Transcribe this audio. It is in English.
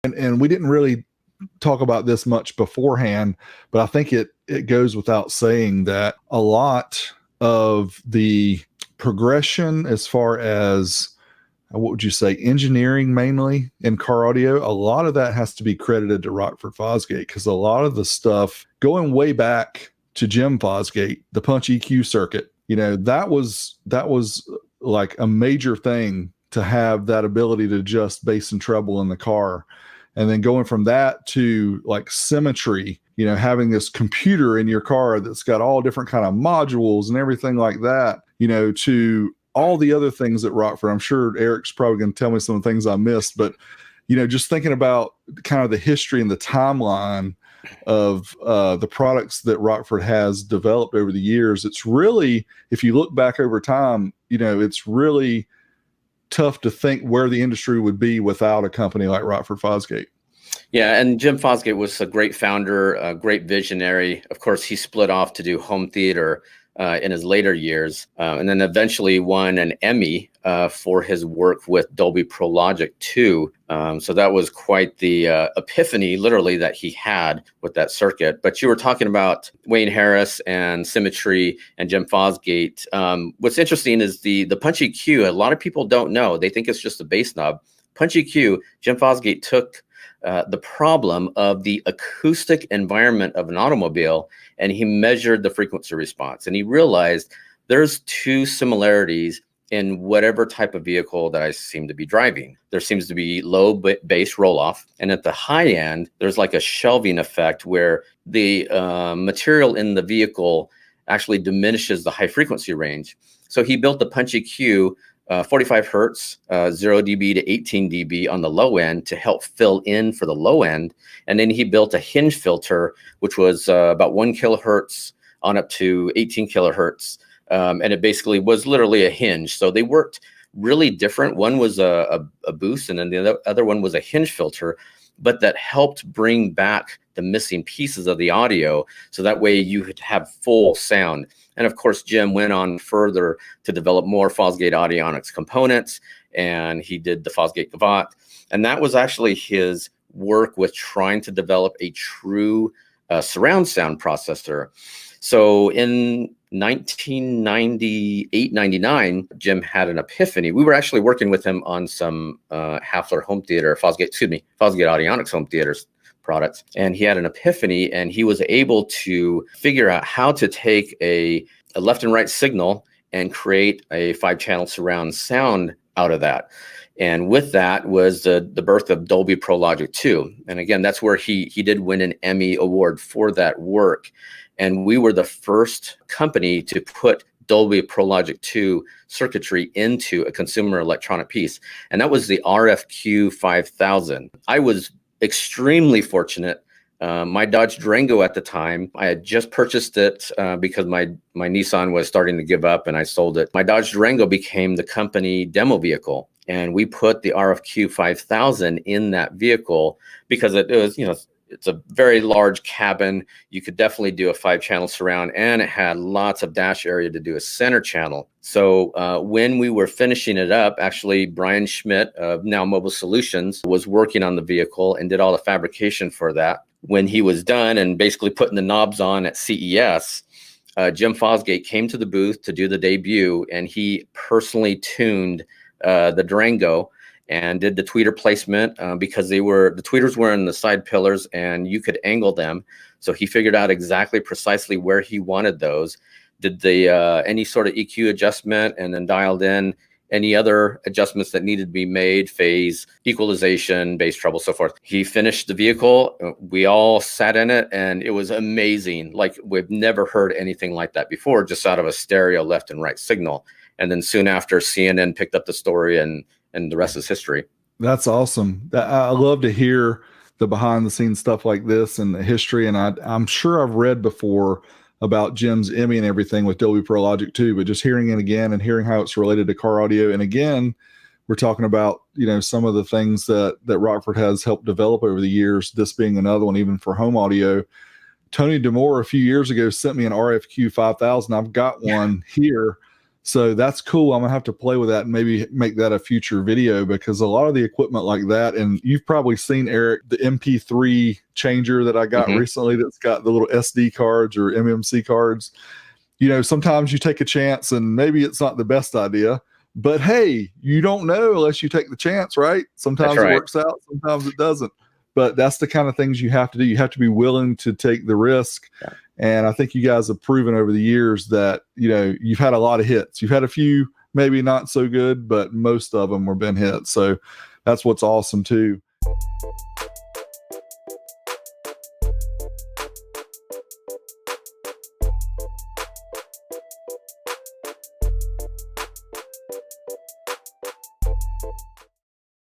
And we didn't really talk about this much beforehand, but I think it goes without saying that a lot of the progression as far as what would you say, engineering mainly in car audio, a lot of that has to be credited to Rockford Fosgate, because a lot of the stuff going way back to Jim Fosgate, the punch EQ circuit, that was like a major thing to have that ability to adjust bass and treble in the car. And then going from that to like symmetry, having this computer in your car that's got all different kind of modules and everything like that, to all the other things at Rockford. I'm sure Eric's probably going to tell me some of the things I missed, but just thinking about kind of the history and the timeline of the products that Rockford has developed over the years, it's really, if you look back over time, it's really tough to think where the industry would be without a company like Rockford Fosgate. Yeah, and Jim Fosgate was a great founder, a great visionary. Of course, he split off to do home theater in his later years, and then eventually won an Emmy for his work with Dolby Pro Logic 2. So that was quite the epiphany, literally, that he had with that circuit. But you were talking about Wayne Harris and Symmetry and Jim Fosgate. What's interesting is the punch EQ. A lot of people don't know. They think it's just a bass knob. Punch EQ, Jim Fosgate took the problem of the acoustic environment of an automobile, and he measured the frequency response. And he realized there's two similarities in whatever type of vehicle that I seem to be driving. There seems to be low bass roll-off, and at the high end, there's like a shelving effect where the material in the vehicle actually diminishes the high frequency range. So he built the punch EQ 45 hertz, 0 dB to 18 dB on the low end to help fill in for the low end. And then he built a hinge filter, which was about 1 kilohertz on up to 18 kilohertz. And it basically was literally a hinge. So they worked really different. One was a boost, and then the other one was a hinge filter, but that helped bring back the missing pieces of the audio. So that way you could have full sound. And of course, Jim went on further to develop more Fosgate Audionics components, and he did the Fosgate Gavotte. And that was actually his work with trying to develop a true surround sound processor. So in 1998, 99, Jim had an epiphany. We were actually working with him on some Hafler home theater, Fosgate Audionics home theaters products. And he had an epiphany, and he was able to figure out how to take a left and right signal and create a 5-channel surround sound out of that. And with that was the birth of Dolby Pro Logic 2. And again, that's where he did win an Emmy award for that work. And we were the first company to put Dolby Pro Logic 2 circuitry into a consumer electronic piece. And that was the RFQ 5000. I was extremely fortunate. My Dodge Durango at the time, I had just purchased it because my Nissan was starting to give up, and I sold it. My Dodge Durango became the company demo vehicle, and we put the RFQ 5000 in that vehicle because it was, it's a very large cabin. You could definitely do a 5-channel surround, and it had lots of dash area to do a center channel. So when we were finishing it up, actually Brian Schmidt of Now Mobile Solutions was working on the vehicle and did all the fabrication for that. When he was done and basically putting the knobs on at CES, Jim Fosgate came to the booth to do the debut, and he personally tuned the Durango and did the tweeter placement because the tweeters were in the side pillars and you could angle them. So he figured out exactly precisely where he wanted those, did the any sort of EQ adjustment, and then dialed in any other adjustments that needed to be made, phase, equalization, bass treble, so forth. He finished the vehicle. We all sat in it, and it was amazing. Like, we've never heard anything like that before, just out of a stereo left and right signal. And then soon after, CNN picked up the story, and the rest is history. That's awesome. I love to hear the behind the scenes stuff like this and the history. And I'm sure I've read before about Jim's Emmy and everything with Dolby Pro Logic 2, but just hearing it again and hearing how it's related to car audio. And again, we're talking about, some of the things that Rockford has helped develop over the years, this being another one, even for home audio. Tony DeMore a few years ago sent me an RFQ 5000. I've got one here. So that's cool. I'm gonna have to play with that and maybe make that a future video, because a lot of the equipment like that, and you've probably seen, Eric, the MP3 changer that I got recently that's got the little SD cards or MMC cards. You know, sometimes you take a chance and maybe it's not the best idea, but hey, you don't know unless you take the chance, right? Sometimes it works out, sometimes it doesn't. But that's the kind of things you have to do. You have to be willing to take the risk. Yeah. And I think you guys have proven over the years that, you know, you've had a lot of hits. You've had a few maybe not so good, but most of them have been hits. So that's what's awesome too.